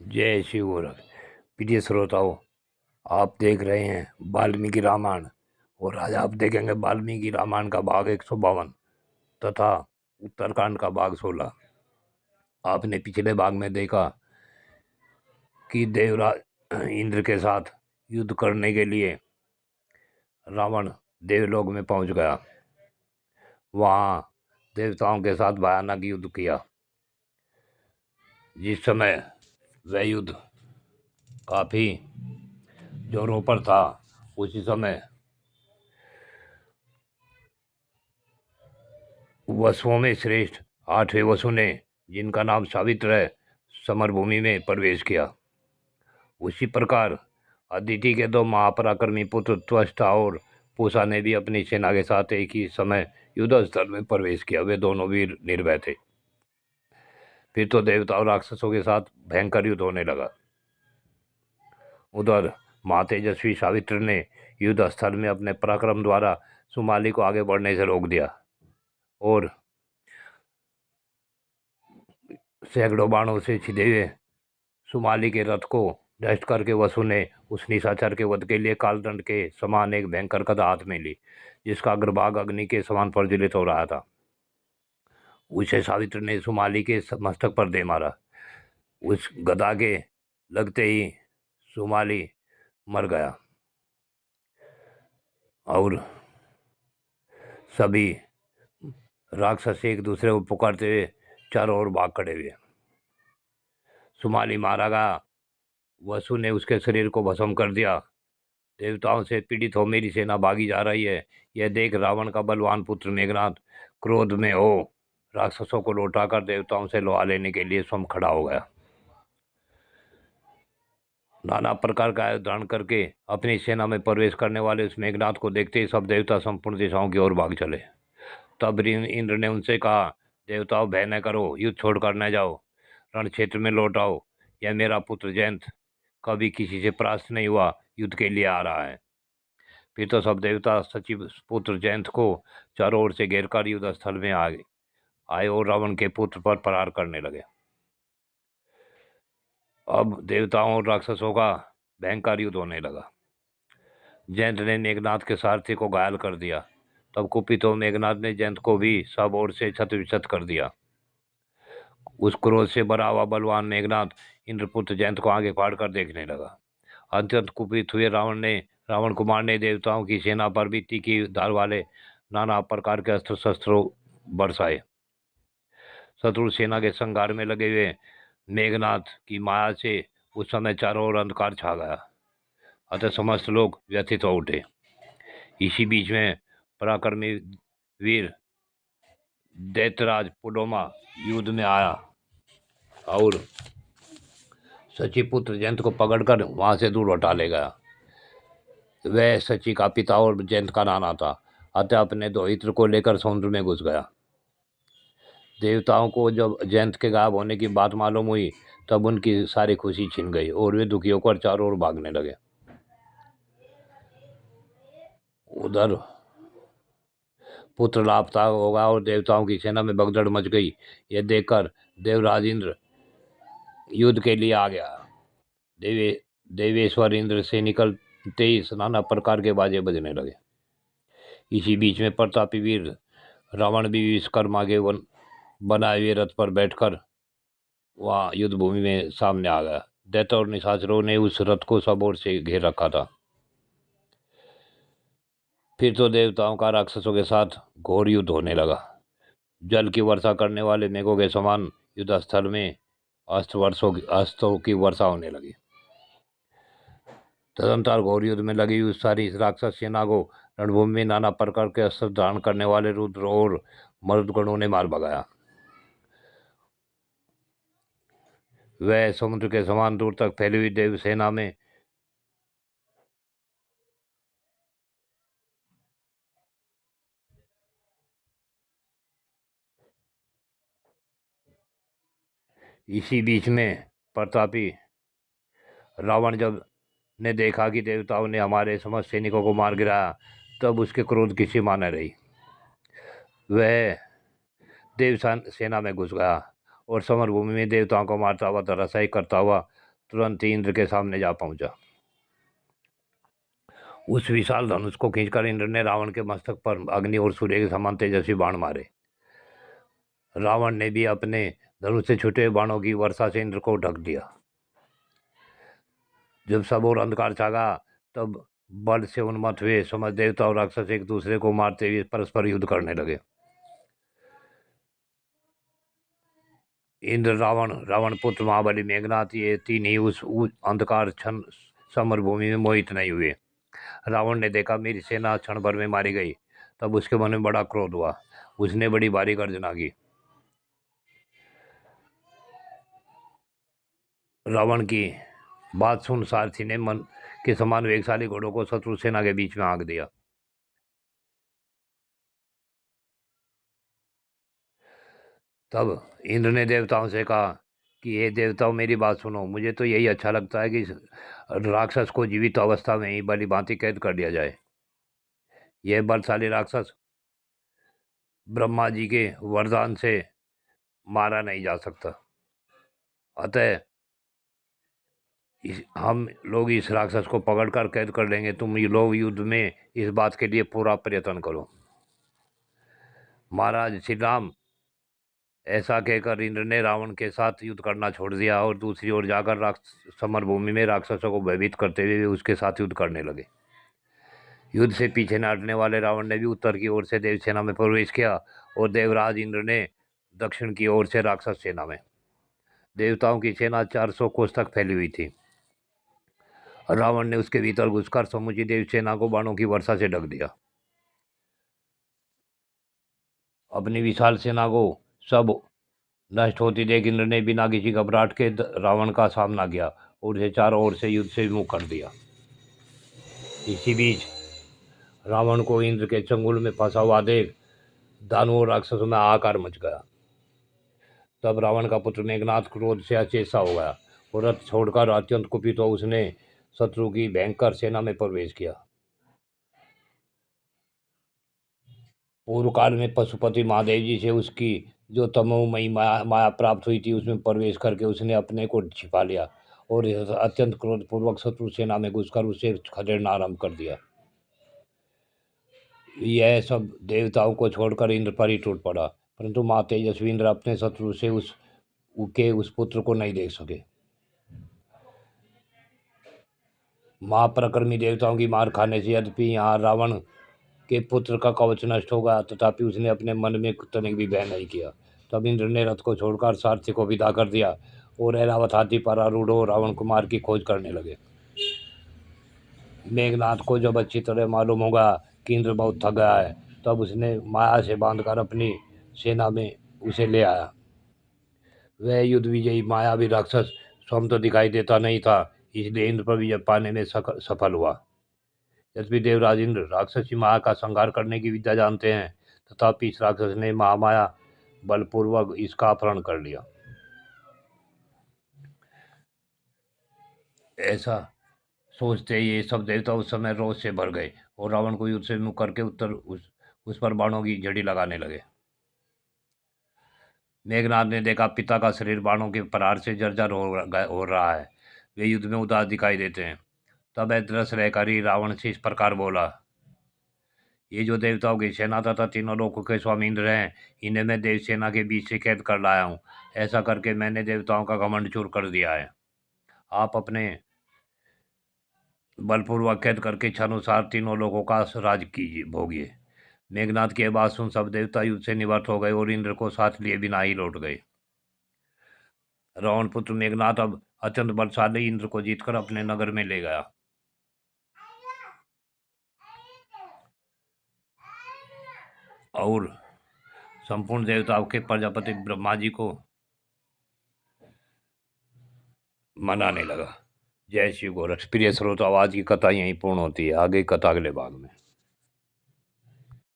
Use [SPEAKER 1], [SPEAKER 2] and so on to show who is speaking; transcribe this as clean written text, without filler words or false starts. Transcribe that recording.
[SPEAKER 1] जय शिव। प्रिय श्रोताओं, आप देख रहे हैं वाल्मीकि रामायण और आज आप देखेंगे वाल्मीकि रामायण का भाग 152 तथा उत्तरकांड का भाग 16। आपने पिछले भाग में देखा कि देवराज इंद्र के साथ युद्ध करने के लिए रावण देवलोक में पहुंच गया। वहां देवताओं के साथ भयानक युद्ध किया। जिस समय वह युद्ध काफी जोरों पर था, उसी समय वसुओं में श्रेष्ठ 8वें वसु ने, जिनका नाम सावित्र है, समरभूमि में प्रवेश किया। उसी प्रकार अदिति के 2 महापराक्रमी पुत्र त्वष्टा और पूषा ने भी अपनी सेना के साथ एक ही समय युद्ध स्थल में प्रवेश किया। वे दोनों वीर निर्भय थे। फिर तो देवता और राक्षसों के साथ भयंकर युद्ध होने लगा। उधर महातेजस्वी सावित्र ने युद्ध स्थल में अपने पराक्रम द्वारा सुमाली को आगे बढ़ने से रोक दिया और सैकड़ों बाणों से छिदे हुए सुमाली के रथ को नष्ट करके वसु ने उस निशाचर के वध के लिए कालदंड के समान एक भयंकर गदा हाथ में ली, जिसका अग्रभाग अग्नि के समान प्रज्वलित हो रहा था। उसे सावित्र ने सुमाली के मस्तक पर दे मारा। उस गदा के लगते ही सुमाली मर गया और सभी राक्षस एक दूसरे को पुकारते हुए चारों ओर भाग खड़े हुए। सुमाली मारा गया। वसु ने उसके शरीर को भस्म कर दिया। देवताओं से पीड़ित हो मेरी सेना भागी जा रही है, यह देख रावण का बलवान पुत्र मेघनाथ क्रोध में हो राक्षसों को लौटाकर देवताओं से लोहा लेने के लिए स्वयं खड़ा हो गया। नाना प्रकार का आयुध धारण करके अपनी सेना में प्रवेश करने वाले उस मेघनाथ को देखते ही सब देवता संपूर्ण दिशाओं की ओर भाग चले। तब इंद्र ने उनसे कहा, देवताओं भय न करो, युद्ध छोड़कर न जाओ, रण क्षेत्र में लौट आओ। यह मेरा पुत्र जयंत कभी किसी से परास्त नहीं हुआ, युद्ध के लिए आ रहा है। फिर तो सब देवता सचिव पुत्र जयंत को चारों ओर से घेरकर युद्ध स्थल में आए और रावण के पुत्र पर प्रहार करने लगे। अब देवताओं और राक्षसों का भयंकर युद्ध होने लगा। जयंत ने मेघनाथ के सारथी को घायल कर दिया। तब कुपित हो मेघनाथ ने जयंत को भी सब ओर से छत विछत कर दिया। उस क्रोध से भरा हुआ बलवान मेघनाथ इंद्रपुत्र जयंत को आगे फाड़कर देखने लगा। अत्यंत कुपित हुए रावण कुमार ने देवताओं की सेना पर भी तीखी धार वाले नाना प्रकार के अस्त्र शस्त्रों बरसाए। शत्रु सेना के संघार में लगे हुए मेघनाथ की माया से उस समय चारों ओर अंधकार छा गया। अतः समस्त लोग व्यथित हो उठे। इसी बीच में पराक्रमी वीर दैत्यराज पुलोमा युद्ध में आया और सचिपुत्र जयंत को पकड़कर वहां से दूर हटा ले गया। वह सची का पिता और जयंत का नाना था, अतः अपने दोहित्र को लेकर समुद्र में घुस गया। देवताओं को जब जयंत के गायब होने की बात मालूम हुई, तब उनकी सारी खुशी छिन गई और वे दुखी होकर चारों ओर भागने लगे। उधर पुत्र लापता होगा और देवताओं की सेना में भगदड़ मच गई। यह देखकर देवराज इंद्र युद्ध के लिए आ गया। देवेश्वर इंद्र से निकलते ही नाना प्रकार के बाजे बजने लगे। इसी बीच में प्रतापी वीर रावण भी विश्वकर्मा के बनाए हुए रथ पर बैठकर वहां युद्ध भूमि में सामने आ गया। दैत्य और निशाचरों ने उस रथ को सब ओर से घेर रखा था। फिर तो देवताओं का राक्षसों के साथ घोर युद्ध होने लगा। जल की वर्षा करने वाले मेघों के समान युद्ध स्थल में अस्त्रों की वर्षा होने लगी। तदंतर घोर युद्ध में लगी उस सारी राक्षस सेना को रणभूमि में नाना प्रकार के अस्त्र धारण करने वाले रुद्र और मरुदगणों ने मार भगाया। वह समुद्र के समान दूर तक फैली हुई देव सेना में इसी बीच में प्रतापी रावण जब ने देखा कि देवताओं ने हमारे समस्त सैनिकों को मार गिराया, तब उसके क्रोध की सीमा न रही। वह देव सेना में घुस गया और समर भूमि में देवताओं को मारता हुआ धराशायी करता हुआ तुरंत ही इंद्र के सामने जा पहुंचा। उस विशाल धनुष को खींचकर इंद्र ने रावण के मस्तक पर अग्नि और सूर्य के समान तेजस्वी बाण मारे। रावण ने भी अपने धनुष से छूटे हुए बाणों की वर्षा से इंद्र को ढक दिया। जब सब और अंधकार छा गया, तब बल से उन्मत्त हुए समस्त देवता और राक्षस एक दूसरे को मारते हुए परस्पर युद्ध करने लगे। इंद्र, रावण, रावण पुत्र महाबली, मेघनाथ, ये तीन ही उस अंधकार क्षण समर भूमि में मोहित नहीं हुए। रावण ने देखा मेरी सेना क्षण भर में मारी गई। तब उसके मन में बड़ा क्रोध हुआ। उसने बड़ी भारी गर्जना की। रावण की बात सुन सारथी ने मन के समान वेगशाली घोड़ों को शत्रु सेना के बीच में हाँक दिया। तब इंद्र ने देवताओं से कहा कि हे देवताओं, मेरी बात सुनो। मुझे तो यही अच्छा लगता है कि राक्षस को जीवित अवस्था में ही भली भांति कैद कर दिया जाए। यह बलशाली राक्षस ब्रह्मा जी के वरदान से मारा नहीं जा सकता। अतः हम लोग इस राक्षस को पकड़कर कैद कर लेंगे। तुम ये लोग युद्ध में इस बात के लिए पूरा प्रयत्न करो। महाराज श्री राम, ऐसा कहकर इंद्र ने रावण के साथ युद्ध करना छोड़ दिया और दूसरी ओर जाकर समर भूमि में राक्षसों को भयभीत करते हुए उसके साथ युद्ध करने लगे। युद्ध से पीछे न हटने वाले रावण ने भी उत्तर की ओर से देवसेना में प्रवेश किया और देवराज इंद्र ने दक्षिण की ओर से राक्षस सेना में। देवताओं की सेना 400 कोस तक फैली हुई थी। रावण ने उसके भीतर घुसकर समूची देवसेना को बाणों की वर्षा से ढक दिया। अपनी विशाल सेना को सब नष्ट होती देख इंद्र ने बिना किसी घबराहट के रावण का सामना किया और उसे चारों ओर से युद्ध से विमुख कर दिया। इसी बीच रावण को इंद्र के चंगुल में फंसा हुआ देख दानवों और राक्षसों में हाहाकार मच गया। तब रावण का पुत्र मेघनाथ क्रोध से अचेत हो गया और रथ छोड़कर अत्यंत कुपित हो उसने शत्रु की भयंकर सेना में प्रवेश किया। पूर्व काल में पशुपति महादेव जी से उसकी जो तमोमयी माया प्राप्त हुई थी, उसमें प्रवेश करके उसने अपने को छिपा लिया और अत्यंत क्रोधपूर्वक शत्रु सेना में घुसकर उसे खदेड़ना आरंभ कर दिया। यह सब देवताओं को छोड़कर इंद्र पर ही टूट पड़ा, परंतु माँ तेजस्वी इंद्र अपने शत्रु से उस पुत्र को नहीं देख सके। महापराक्रमी देवताओं की मार खाने से यद्यपि यहाँ रावण के पुत्र का कवच नष्ट हो गया, तथापि उसने अपने मन में तनिक भी भय नहीं किया। तब इंद्र ने रथ को छोड़कर सारथी को विदा कर दिया और ऐरावत हाथी पर आरूढ़ हो रावण कुमार की खोज करने लगे। मेघनाथ को जब अच्छी तरह मालूम होगा कि इंद्र बहुत थक गया है, तब उसने माया से बांधकर अपनी सेना में उसे ले आया। वह युद्ध विजयी मायावी राक्षस स्वयं तो दिखाई देता नहीं था, इसलिए इंद्र पर विजय पाने में सफल हुआ। यद्यपि देवराज इंद्र राक्षसी माया का संहार करने की विद्या जानते हैं, तथापि इस राक्षस ने महामाया बलपूर्वक इसका अपहरण कर लिया। ऐसा सोचते ये सब देवता उस समय रोष से भर गए और रावण को युद्ध से मुक्त करके उस पर बाणों की झड़ी लगाने लगे। मेघनाथ ने देखा पिता का शरीर बाणों के प्रहार से जर्जर हो रहा है। वे युद्ध में उदास दिखाई देते हैं। तब ऐतरस रहकर ही रावण से इस प्रकार बोला, ये जो देवताओं की सेना तथा तीनों लोकों के स्वामी इंद्र हैं, इन्हें मैं देव सेना के बीच से कैद कर लाया हूँ। ऐसा करके मैंने देवताओं का घमंड चूर कर दिया है। आप अपने बलपूर्वक कैद करके इच्छानुसार तीनों लोगों का राज कीजिए, भोगिए। मेघनाथ की बात सुन सब देवता युद्ध से निवृत्त हो गए और इंद्र को साथ लिए बिना ही लौट गए। रावण पुत्र मेघनाथ अब अत्यंत बलशाली इंद्र को जीतकर अपने नगर में ले गया और संपूर्ण देवताओं के प्रजापति ब्रह्मा जी को मनाने लगा। जय श्री गोरख। प्रिय श्रोता, आज की कथा यहीं पूर्ण होती है। आगे कथा अगले भाग में।